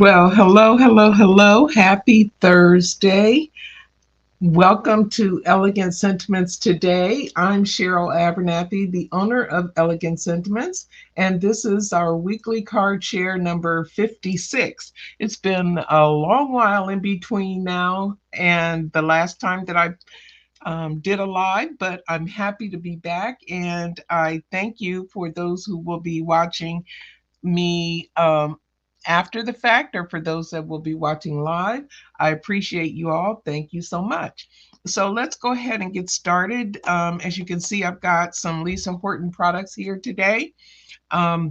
Well, hello, hello, hello. Happy Thursday. Welcome to Elegant Sentiments today. I'm Cheryl Abernathy, the owner of Elegant Sentiments, and this is our weekly card share number 56. It's been a long while in between now and the last time that I did a live, but I'm happy to be back, and I thank you for those who will be watching me after the fact or for those that will be watching live. I appreciate you all. Thank you so much. So let's go ahead and get started. As you can see, I've got some least important products here today.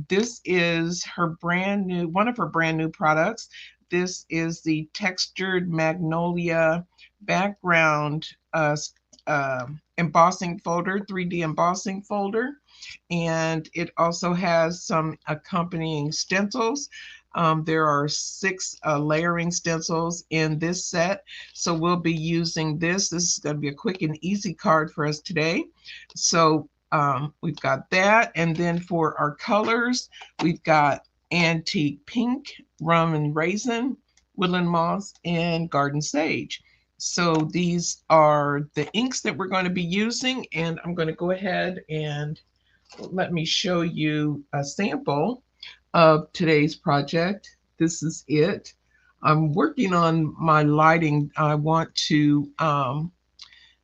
This is her brand new, one of her brand new products. This is the Textured Magnolia background embossing folder, 3D embossing folder. And it also has some accompanying stencils. There are 6 layering stencils in this set. So we'll be using this. This is going to be a quick and easy card for us today. So we've got that. And then for our colors, we've got antique pink, rum and raisin, woodland moss, and garden sage. So these are the inks that we're going to be using, and I'm going to go ahead and let me show you a sample of today's project. This is it. I'm working on my lighting. I want to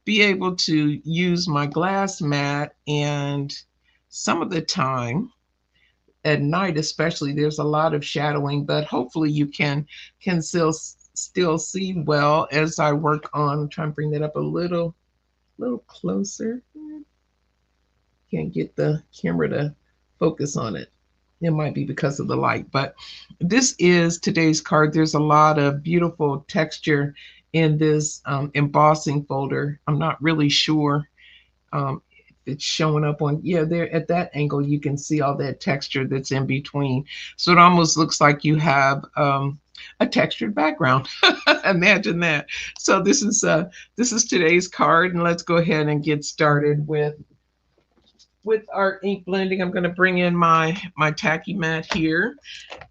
be able to use my glass mat, and some of the time at night especially there's a lot of shadowing, but hopefully you can still see well as I work on. I'm trying to bring that up a little closer. Can't get the camera to focus on it. It might be because of the light, but this is today's card. There's a lot of beautiful texture in this embossing folder. I'm not really sure if it's showing up on, yeah, there at that angle, you can see all that texture that's in between. So it almost looks like you have a textured background. Imagine that. So this is today's card, and let's go ahead and get started with our ink blending. I'm going to bring in my tacky mat here,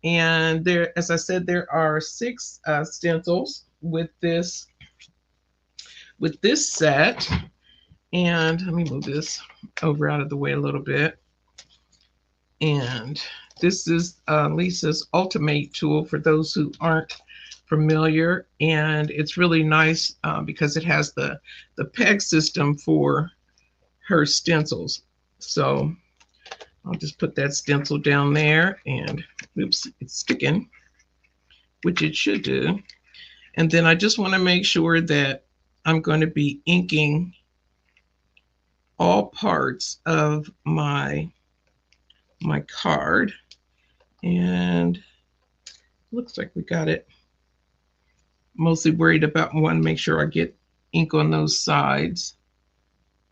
and there, as I said, there are 6 stencils with this set. And let me move this over out of the way a little bit. And this is Lisa's Ultimate tool for those who aren't familiar, and it's really nice because it has the peg system for her stencils. So I'll just put that stencil down there, and oops, it's sticking, which it should do. And then I just want to make sure that I'm going to be inking all parts of my card, and looks like we got it. Mostly worried about, want to make sure I get ink on those sides,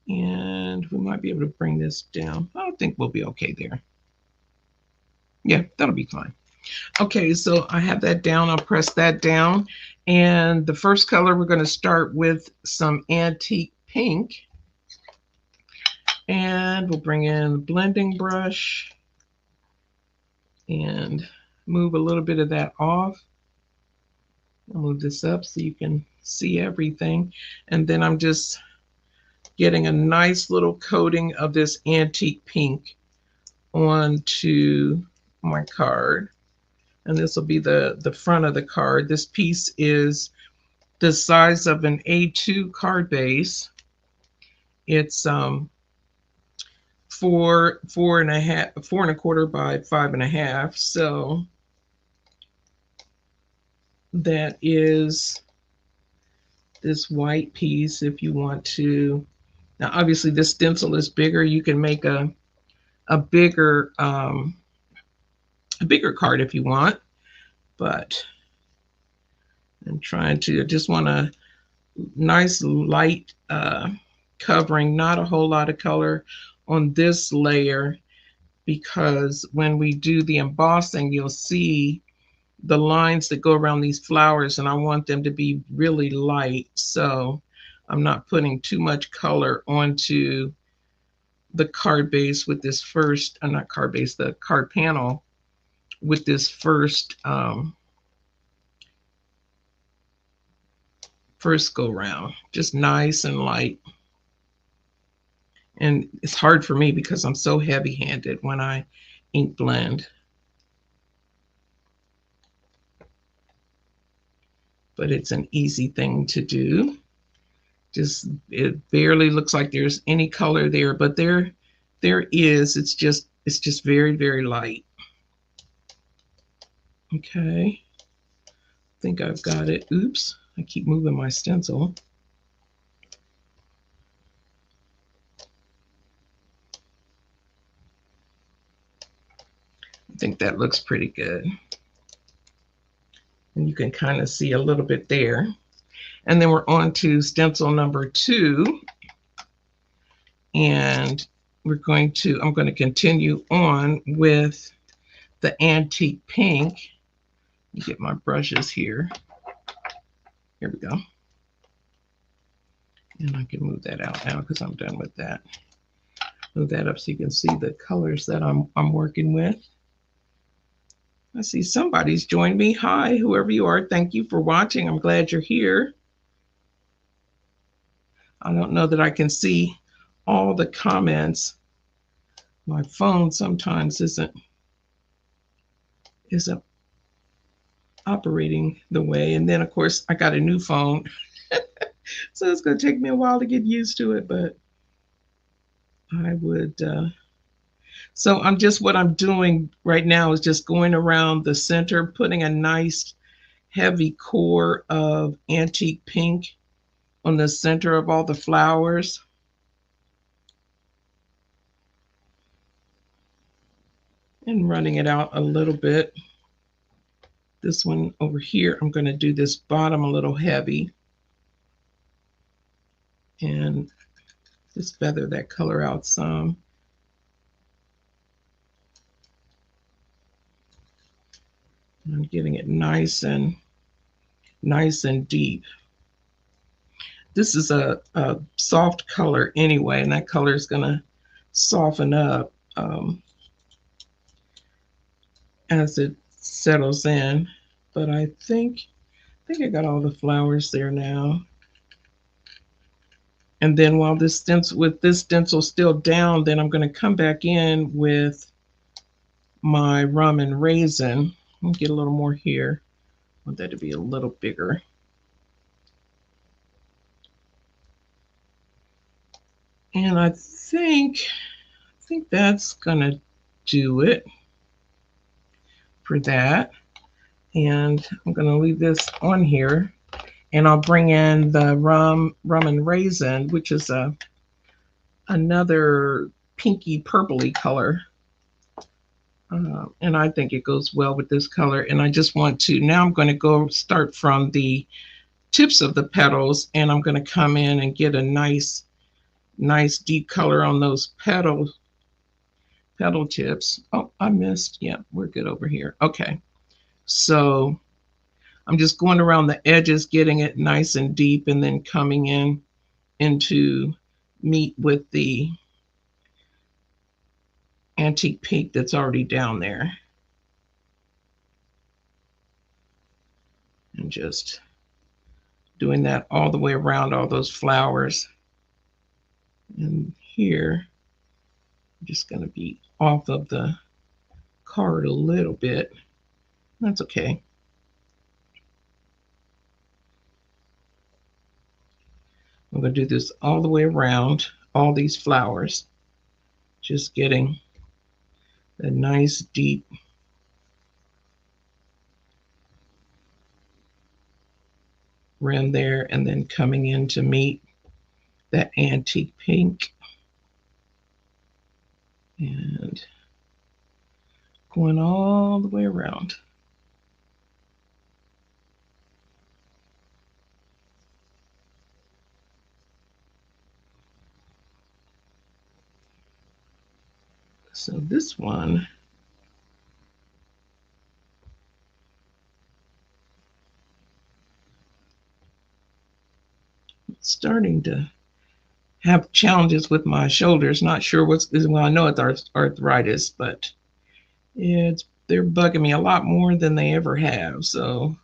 and we might be able to bring this down. I think we'll be okay there. Yeah, that'll be fine. Okay, so I have that down. I'll press that down. And the first color, we're going to start with some antique pink. And we'll bring in the blending brush and move a little bit of that off. I'll move this up so you can see everything. And then I'm just getting a nice little coating of this antique pink onto my card. And this will be the front of the card. This piece is the size of an A2 card base. It's 4.25 by 5.5. So that is this white piece. If you want to, now obviously this stencil is bigger. You can make a bigger card if you want, but I'm trying to, I just want a nice light covering, not a whole lot of color on this layer, because when we do the embossing, you'll see the lines that go around these flowers, and I want them to be really light. So I'm not putting too much color onto the card base with this first, not card base, the card panel with this first first go round. Just nice and light. And it's hard for me because I'm so heavy-handed when I ink blend. But it's an easy thing to do. Just, it barely looks like there's any color there, but there is. It's just very, very light. Okay. I think I've got it. Oops, I keep moving my stencil. I think that looks pretty good. And you can kind of see a little bit there. And then we're on to stencil number 2. And I'm going to continue on with the antique pink. Let me get my brushes here. Here we go. And I can move that out now because I'm done with that. Move that up so you can see the colors that I'm working with. I see somebody's joined me. Hi, whoever you are. Thank you for watching. I'm glad you're here. I don't know that I can see all the comments. My phone sometimes isn't operating the way. And then, of course, I got a new phone. So it's going to take me a while to get used to it, but I would. So what I'm doing right now is just going around the center, putting a nice heavy core of antique pink on the center of all the flowers. And running it out a little bit. This one over here, I'm going to do this bottom a little heavy. And just feather that color out some. I'm getting it nice and deep. This is a soft color anyway, and that color is going to soften up as it settles in. But I think I got all the flowers there now. And then while this stencil still down, then I'm going to come back in with my rum and raisin. I'll get a little more here. I want that to be a little bigger. And I think that's gonna do it for that. And I'm gonna leave this on here, and I'll bring in the rum and raisin, which is another pinky purpley color. And I think it goes well with this color. And I just want to, now I'm going to go start from the tips of the petals, and I'm going to come in and get a nice deep color on those petal tips. Oh, I missed. Yeah, we're good over here. Okay. So I'm just going around the edges, getting it nice and deep, and then coming in into meet with the antique pink that's already down there. And just doing that all the way around all those flowers. And here, I'm just going to be off of the card a little bit. That's okay. I'm going to do this all the way around all these flowers, just getting a nice deep rim there, and then coming in to meet that antique pink and going all the way around. So this one, starting to have challenges with my shoulders. Not sure what's, well, I know it's arthritis, but they're bugging me a lot more than they ever have. So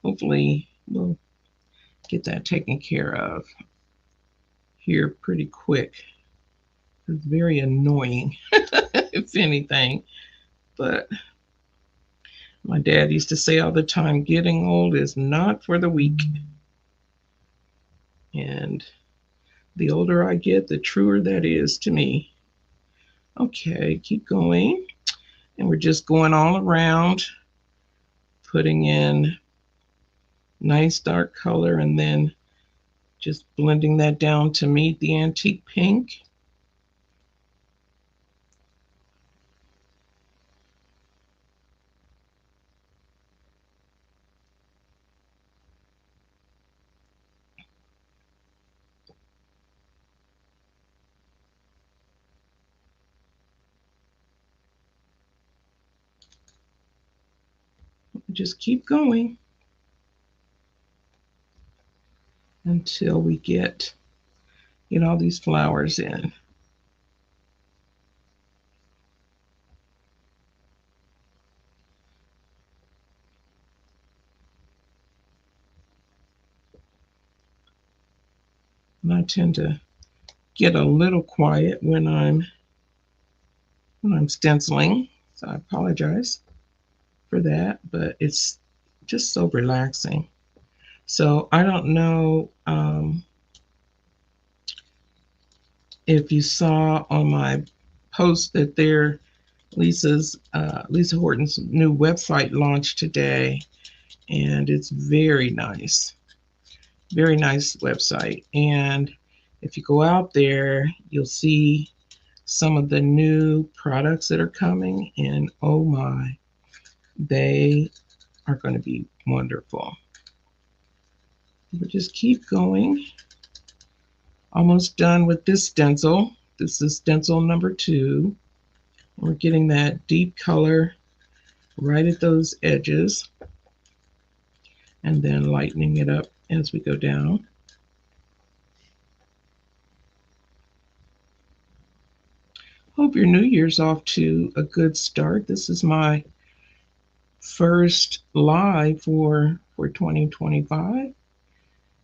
hopefully we'll get that taken care of here pretty quick. It's very annoying, if anything. But my dad used to say all the time, getting old is not for the weak. And the older I get, the truer that is to me. Okay, keep going. And we're just going all around, putting in nice dark color and then just blending that down to meet the antique pink. Just keep going until we get all these flowers in. And I tend to get a little quiet when I'm stenciling, so I apologize for that, but it's just so relaxing. So I don't know if you saw on my post that Lisa Horton's new website launched today, and it's very nice website. And if you go out there, you'll see some of the new products that are coming, and oh my, they are going to be wonderful. We'll just keep going. Almost done with this stencil. This is stencil number 2. We're getting that deep color right at those edges and then lightening it up as we go down. Hope your New Year's off to a good start. This is my first live for 2025,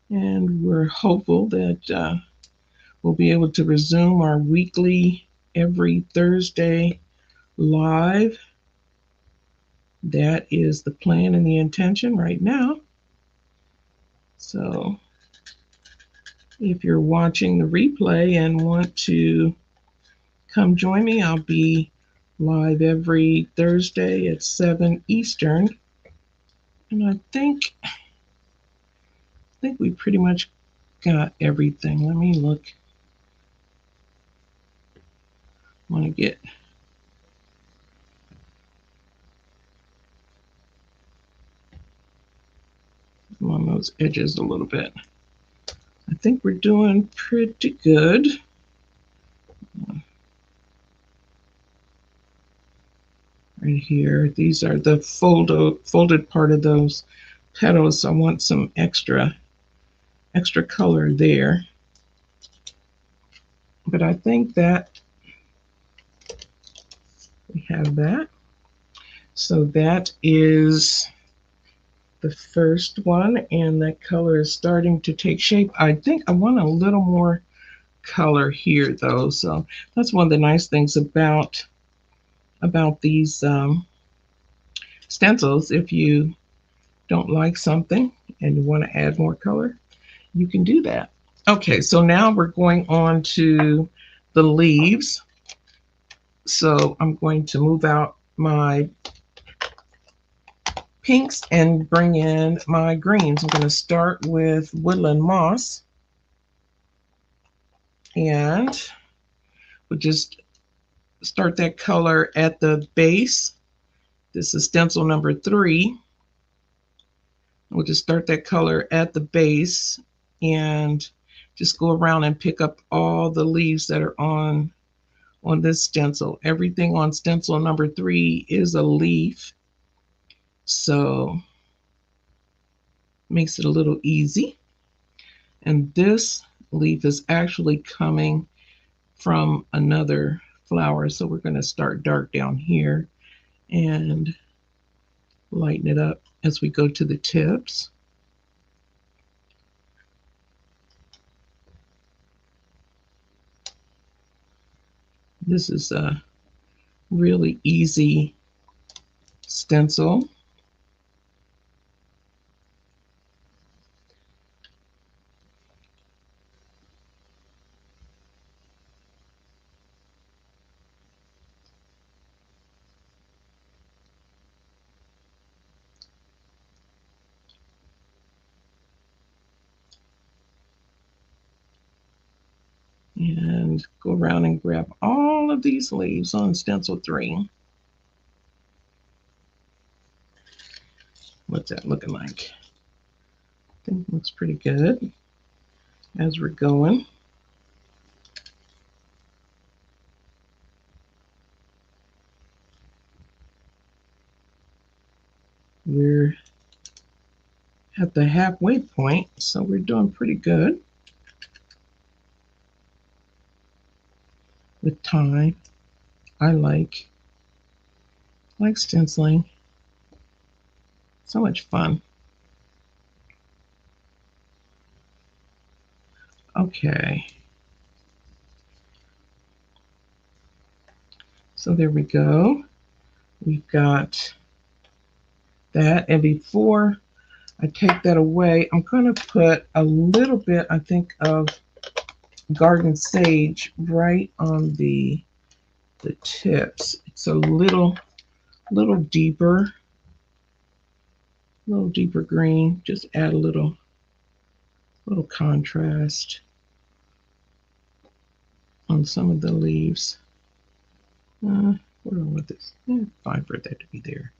and we're hopeful that we'll be able to resume our weekly every Thursday live. That is the plan and the intention right now. So if you're watching the replay and want to come join me, I'll be live every Thursday at 7 Eastern. And I think we pretty much got everything. Let me look. I want to get on those edges a little bit. I think we're doing pretty good. Right here, these are the folded part of those petals. So I want some extra color there. But I think that we have that. So that is the first one, and that color is starting to take shape. I think I want a little more color here though. So that's one of the nice things about these stencils. If you don't like something and you want to add more color, you can do that. Okay, so now we're going on to the leaves. So I'm going to move out my pinks and bring in my greens. I'm going to start with Woodland Moss. And we'll just start that color at the base. This is stencil number 3. We'll just start that color at the base and just go around and pick up all the leaves that are on this stencil. Everything on stencil number 3 is a leaf, so makes it a little easy. And this leaf is actually coming from another flower, so we're going to start dark down here and lighten it up as we go to the tips. This is a really easy stencil. And go around and grab all of these leaves on stencil 3. What's that looking like? I think it looks pretty good as we're going. We're at the halfway point, so we're doing pretty good with time. I like stenciling. So much fun. Okay. So there we go. We've got that. And before I take that away, I'm going to put a little bit, I think, of garden sage right on the tips. It's a little deeper, green. Just add a little contrast on some of the leaves. What do I want this? Fine for that to be there.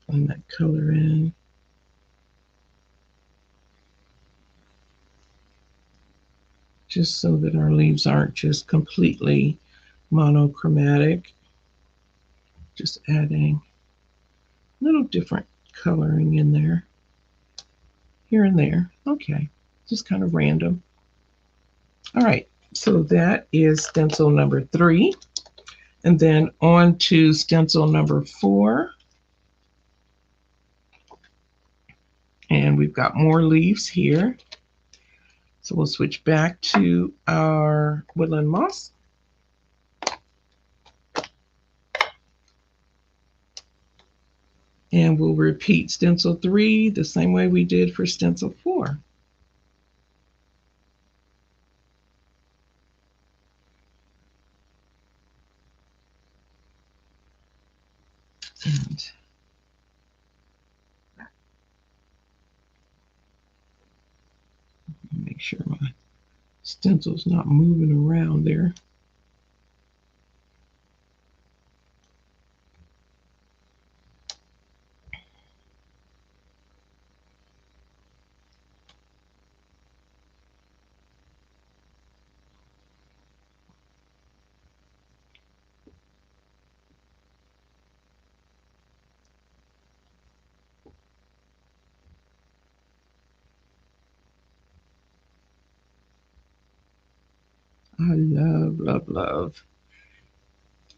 Blend that color in. Just so that our leaves aren't just completely monochromatic. Just adding a little different coloring in there, here and there. Okay, just kind of random. All right, so that is stencil number 3. And then on to stencil number 4. And we've got more leaves here. So we'll switch back to our woodland moss. And we'll repeat stencil 3 the same way we did for stencil 4. And make sure my stencil's not moving around there. I love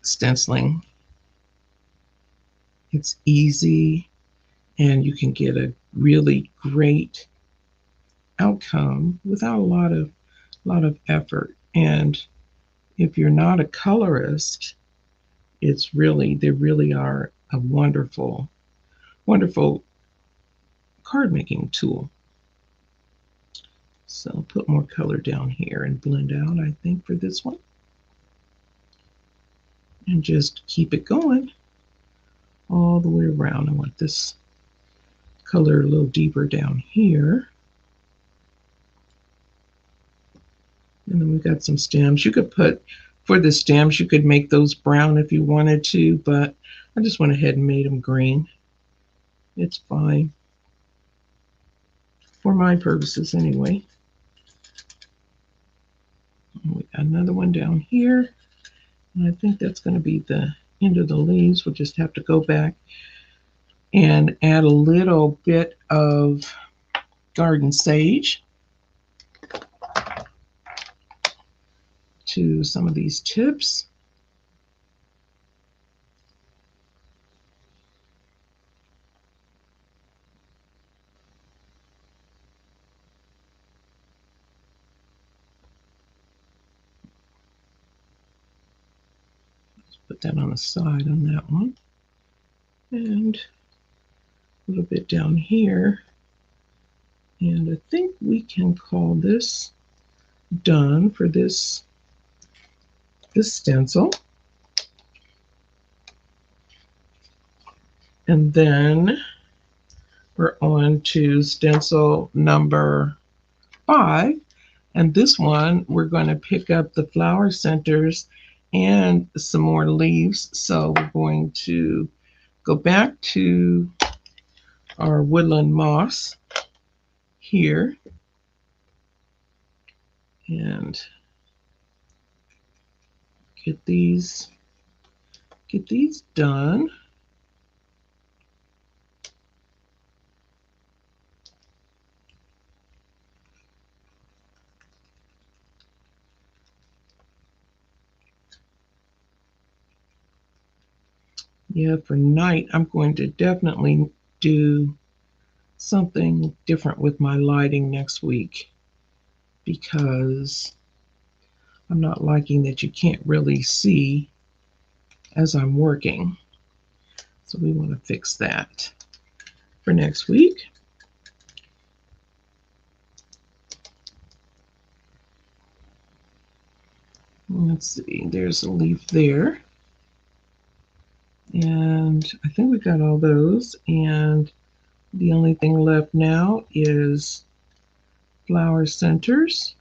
stenciling. It's easy and you can get a really great outcome without a lot of effort. And if you're not a colorist, they really are a wonderful card making tool. So put more color down here and blend out, I think, for this one. And just keep it going all the way around. I want this color a little deeper down here. And then we've got some stems. You could put, for the stems, you could make those brown if you wanted to, but I just went ahead and made them green. It's fine. For my purposes anyway. And we got another one down here. And I think that's going to be the end of the leaves. We'll just have to go back and add a little bit of garden sage to some of these tips. Put that on the side on that one. And a little bit down here. And I think we can call this done for this stencil. And then we're on to stencil number 5. And this one, we're going to pick up the flower centers and some more leaves. So we're going to go back to our woodland moss here and get these done. Yeah, for night, I'm going to definitely do something different with my lighting next week because I'm not liking that you can't really see as I'm working. So we want to fix that for next week. Let's see, there's a leaf there. And I think we got all those. And the only thing left now is flower centers.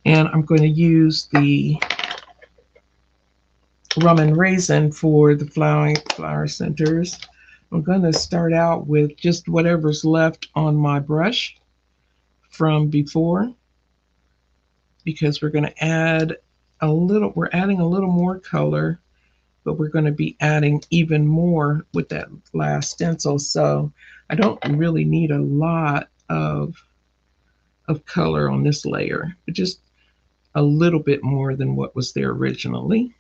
And I'm going to use the rum and raisin for the flower centers. I'm going to start out with just whatever's left on my brush from before, because we're going to add we're adding a little more color, but we're going to be adding even more with that last stencil. So I don't really need a lot of color on this layer, but just a little bit more than what was there originally.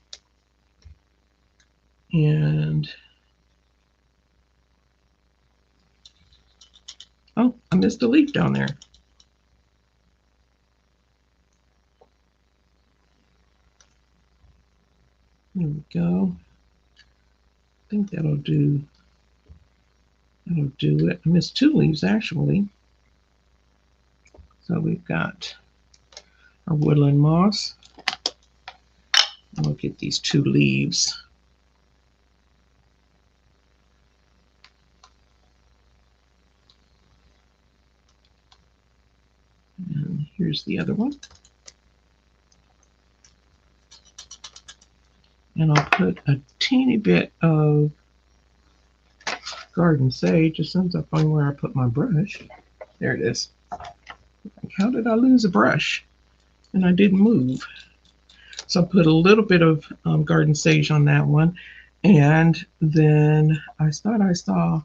And oh, I missed a leaf down there. There we go. I think that'll do it. I missed 2 leaves actually. So we've got our woodland moss. And we'll get these 2 leaves. And here's the other one. And I'll put a teeny bit of garden sage as soon as I find where I put my brush. There it is. How did I lose a brush? And I didn't move. So I put a little bit of garden sage on that one. And then I thought I saw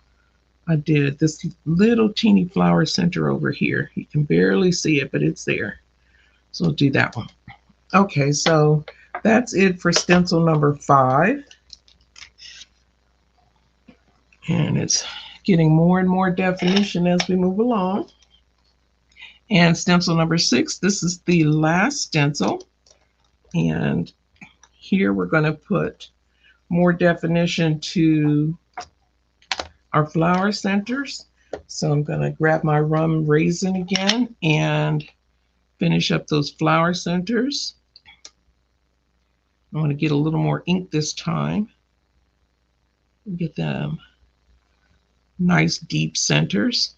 I did this little teeny flower center over here. You can barely see it, but it's there. So I'll do that one. Okay, so that's it for stencil number 5. And it's getting more and more definition as we move along. And stencil number 6, this is the last stencil. And here we're going to put more definition to our flower centers. So I'm going to grab my rum raisin again and finish up those flower centers. I want to get a little more ink this time. Get them nice deep centers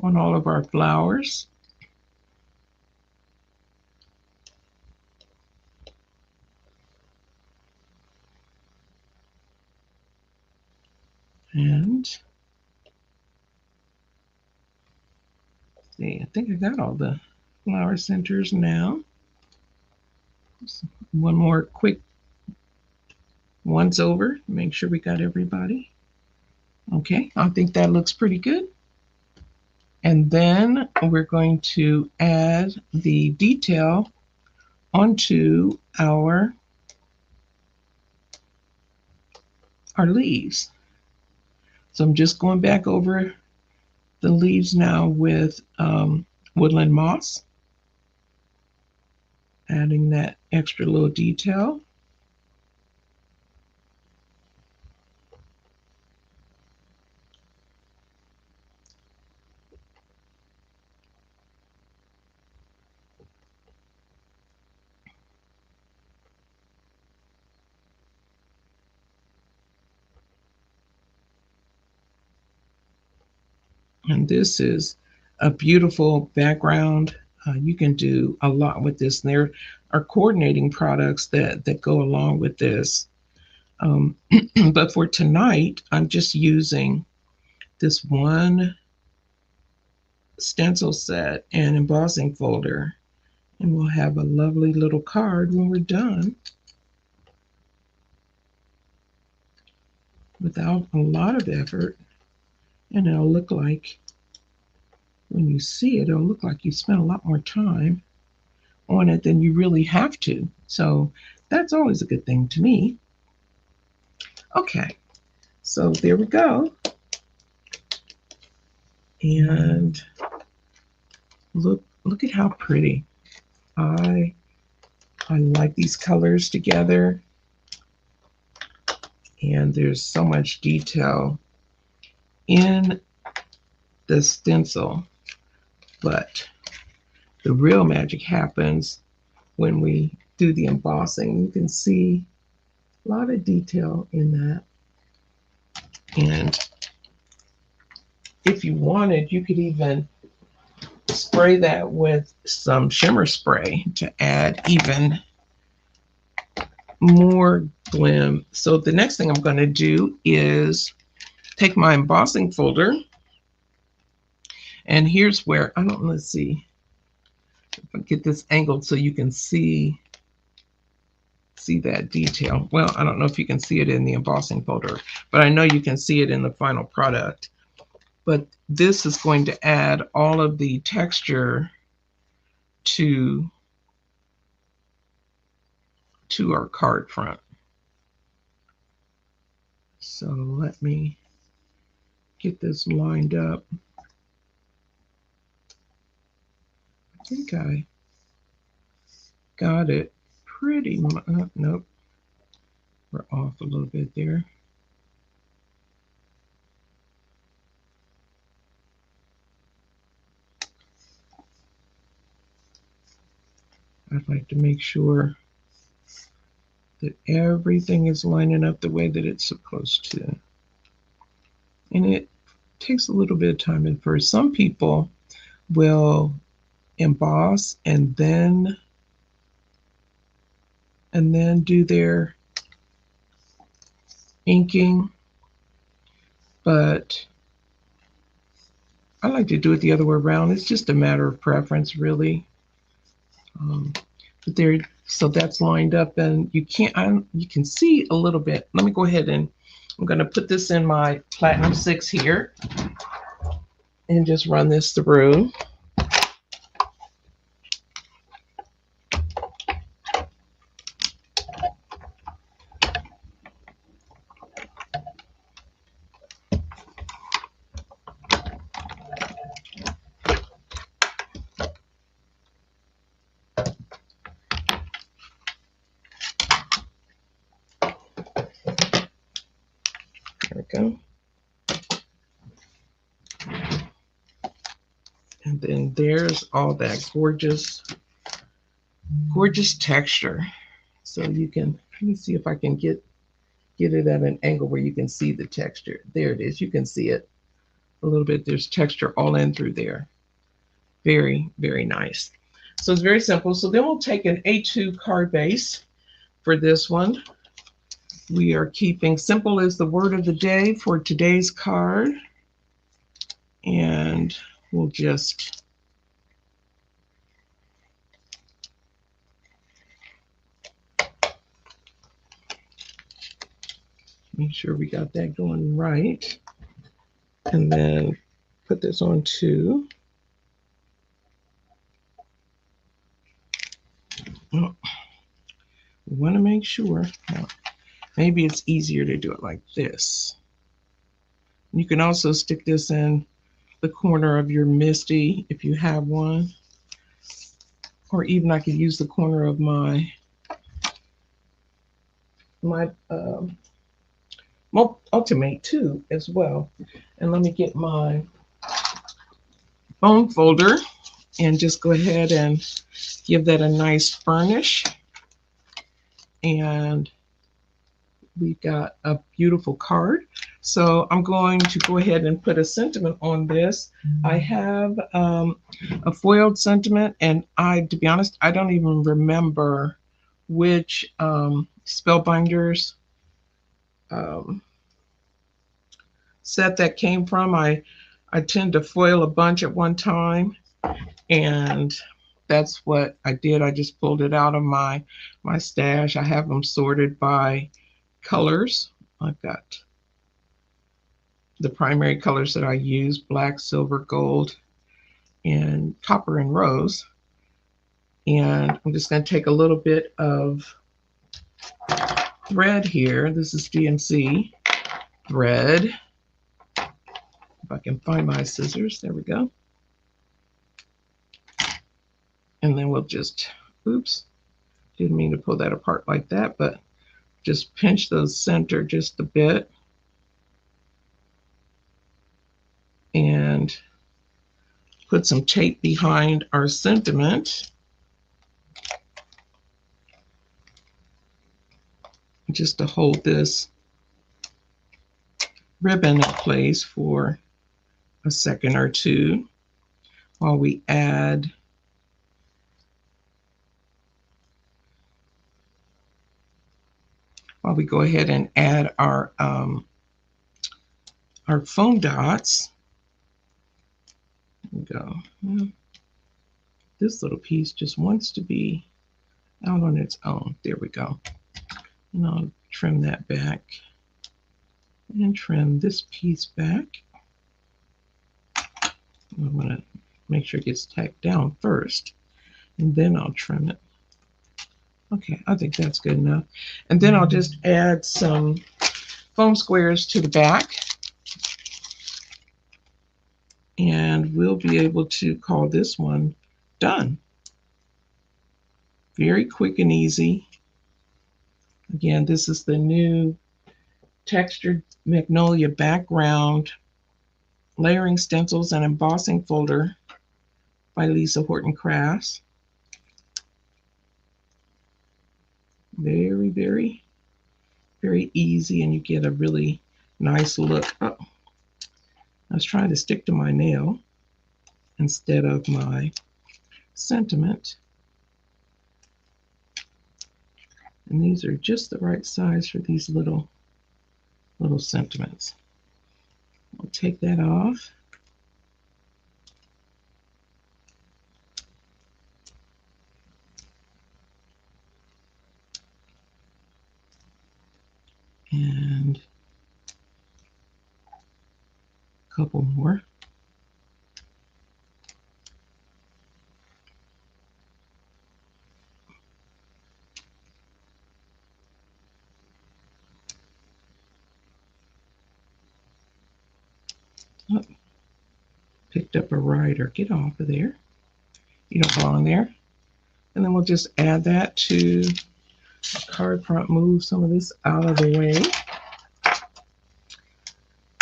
on all of our flowers. And see, I think I got all the flower centers now. Just one more quick once over, make sure we got everybody. Okay, I think that looks pretty good. And then we're going to add the detail onto our leaves. So I'm just going back over the leaves now with woodland moss, adding that extra little detail. And this is a beautiful background. You can do a lot with this. And there are coordinating products that go along with this. But for tonight, I'm just using this one stencil set and embossing folder. And we'll have a lovely little card when we're done. Without a lot of effort. And it'll look like, when you see it, it'll look like you spent a lot more time on it than you really have to. So that's always a good thing to me. Okay, so there we go. And look at how pretty. I like these colors together. And there's so much detail in the stencil, but the real magic happens when we do the embossing. You can see a lot of detail in that. And if you wanted, you could even spray that with some shimmer spray to add even more glim. So the next thing I'm going to do is take my embossing folder, and here's where, let's see if I get this angled so you can see that detail. Well, I don't know if you can see it in the embossing folder, but I know you can see it in the final product. But this is going to add all of the texture to our card front. So let me get this lined up. I think I got it pretty much. Nope, we're off a little bit there. I'd like to make sure that everything is lining up the way that it's supposed to. And it takes a little bit of time at first. Some people will emboss and then do their inking, but I like to do it the other way around. It's just a matter of preference, really. But there, so that's lined up, and you can see a little bit. Let me go ahead and I'm going to put this in my Platinum 6 here and just run this through. There we go. And then there's all that gorgeous texture. So you can, let me see if I can get it at an angle where you can see the texture. There it is. You can see it a little bit. There's texture all in through there. Very, very nice. So it's very simple. So then we'll take an A2 card base for this one. We are keeping simple as the word of the day for today's card. And we'll just make sure we got that going right. And then put this on too. Oh, we want to make sure. Now, maybe it's easier to do it like this. You can also stick this in the corner of your MISTI if you have one. Or even I could use the corner of my Ultimate too as well. And let me get my foam folder and just go ahead and give that a nice furnish. And we've got a beautiful card. So I'm going to go ahead and put a sentiment on this. I have a foiled sentiment, and to be honest, I don't even remember which Spellbinders um, set that came from. I tend to foil a bunch at one time, and that's what I did. I just pulled it out of my stash. I have them sorted by colors. I've got the primary colors that I use: black, silver, gold, and copper and rose. And I'm just going to take a little bit of thread here. This is DMC thread. If I can find my scissors, there we go. And then we'll just, oops, didn't mean to pull that apart like that, but just pinch those center just a bit. And put some tape behind our sentiment. Just to hold this ribbon in place for a second or two while we go ahead and add our foam dots. There we go. This little piece just wants to be out on its own. There we go. And I'll trim that back and trim this piece back. I'm going to make sure it gets tacked down first, and then I'll trim it. Okay, I think that's good enough. And then I'll just add some foam squares to the back, and we'll be able to call this one done. Very quick and easy. Again, this is the new Textured Magnolia Background Layering Stencils and Embossing Folder by Lisa Horton Crafts. Very, very, very easy, and you get a really nice look. Oh, I was trying to stick to my nail instead of my sentiment. And these are just the right size for these little sentiments. I'll take that off. And a couple more. Oh, picked up a rider. Get off of there. You don't belong there. And then we'll just add that to the card front. Move some of this out of the way.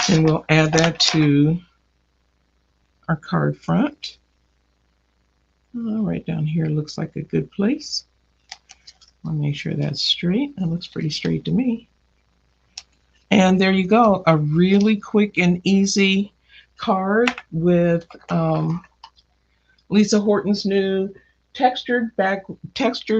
And we'll add that to our card front. Right down here looks like a good place. I'll make sure that's straight. That looks pretty straight to me. And there you go, a really quick and easy card with Lisa Horton's new textured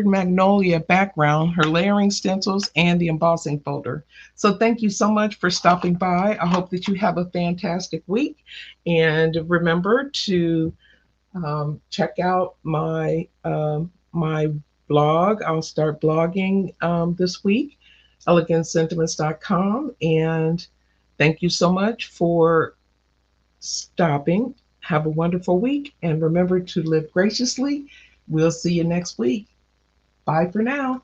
Magnolia background, her layering stencils, and the embossing folder. So thank you so much for stopping by. I hope that you have a fantastic week. And remember to check out my my blog. I'll start blogging this week, elegantsentiments.com. And thank you so much for stopping. Have a wonderful week, and remember to live graciously. We'll see you next week. Bye for now.